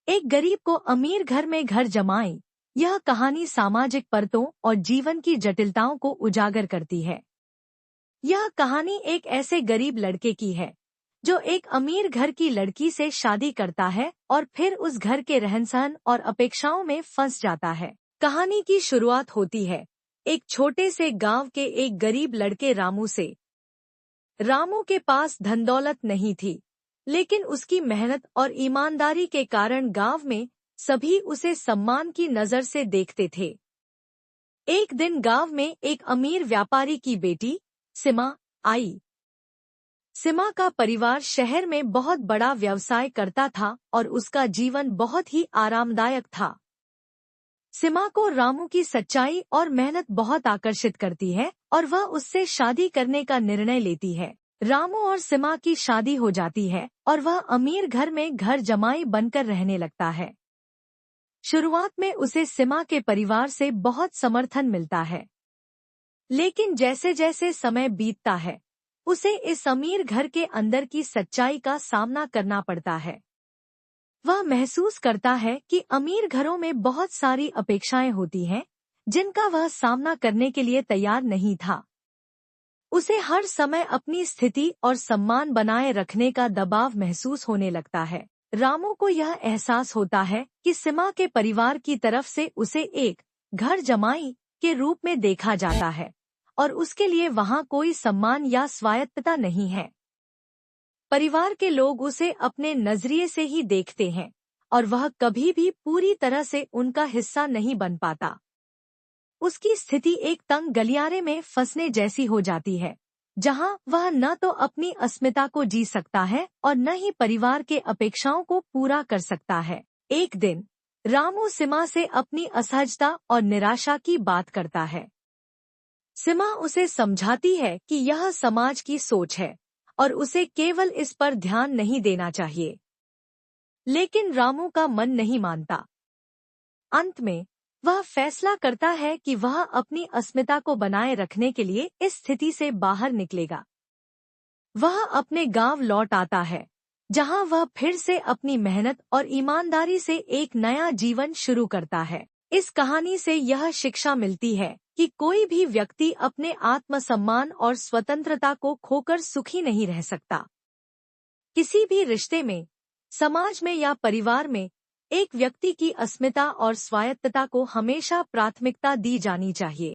एक गरीब को अमीर घर में घर जमाई। यह कहानी सामाजिक परतों और जीवन की जटिलताओं को उजागर करती है। यह कहानी एक ऐसे गरीब लड़के की है जो एक अमीर घर की लड़की से शादी करता है और फिर उस घर के रहन-सहन और अपेक्षाओं में फंस जाता है। कहानी की शुरुआत होती है एक छोटे से गांव के एक गरीब लड़के रामू से। रामू के पास धन दौलत नहीं थी, लेकिन उसकी मेहनत और ईमानदारी के कारण गांव में सभी उसे सम्मान की नजर से देखते थे। एक दिन गांव में एक अमीर व्यापारी की बेटी सीमा आई। सीमा का परिवार शहर में बहुत बड़ा व्यवसाय करता था और उसका जीवन बहुत ही आरामदायक था। सीमा को रामू की सच्चाई और मेहनत बहुत आकर्षित करती है और वह उससे शादी करने का निर्णय लेती है। रामू और सीमा की शादी हो जाती है और वह अमीर घर में घर जमाई बनकर रहने लगता है। शुरुआत में उसे सीमा के परिवार से बहुत समर्थन मिलता है, लेकिन जैसे जैसे समय बीतता है उसे इस अमीर घर के अंदर की सच्चाई का सामना करना पड़ता है। वह महसूस करता है कि अमीर घरों में बहुत सारी अपेक्षाएं होती हैं जिनका वह सामना करने के लिए तैयार नहीं था। उसे हर समय अपनी स्थिति और सम्मान बनाए रखने का दबाव महसूस होने लगता है। रामू को यह एहसास होता है कि सीमा के परिवार की तरफ से उसे एक घर जमाई के रूप में देखा जाता है और उसके लिए वहां कोई सम्मान या स्वायत्तता नहीं है। परिवार के लोग उसे अपने नजरिए से ही देखते हैं और वह कभी भी पूरी तरह से उनका हिस्सा नहीं बन पाता। उसकी स्थिति एक तंग गलियारे में फंसने जैसी हो जाती है, जहां वह न तो अपनी अस्मिता को जी सकता है और न ही परिवार के अपेक्षाओं को पूरा कर सकता है। एक दिन रामू सीमा से अपनी असहजता और निराशा की बात करता है। सीमा उसे समझाती है कि यह समाज की सोच है और उसे केवल इस पर ध्यान नहीं देना चाहिए, लेकिन रामू का मन नहीं मानता। अंत में वह फैसला करता है कि वह अपनी अस्मिता को बनाए रखने के लिए इस स्थिति से बाहर निकलेगा। वह अपने गांव लौट आता है, जहां वह फिर से अपनी मेहनत और ईमानदारी से एक नया जीवन शुरू करता है। इस कहानी से यह शिक्षा मिलती है कि कोई भी व्यक्ति अपने आत्मसम्मान और स्वतंत्रता को खोकर सुखी नहीं रह सकता। किसी भी रिश्ते में, समाज में या परिवार में एक व्यक्ति की अस्मिता और स्वायत्तता को हमेशा प्राथमिकता दी जानी चाहिए।